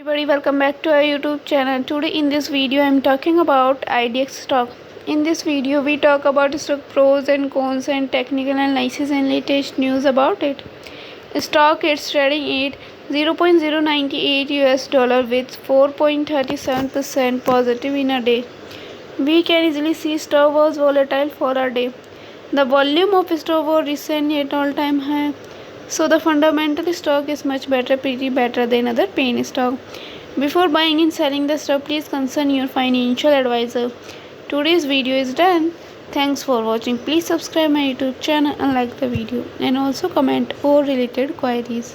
Everybody, welcome back to our YouTube channel. Today in this video I am talking about Idex stock. In this video we talk about stock pros and cons and technical analysis and latest news about it. Stock is trading at 0.098 US dollar with 4.37% positive in a day. We can easily see stock was volatile for a day. The volume of stock was recently at all-time high. So the fundamental stock is much better, pretty better than other penny stock. Before buying and selling the stock, please consult your financial advisor. Today's video is done. Thanks for watching. Please subscribe my YouTube channel and like the video and also comment all related queries.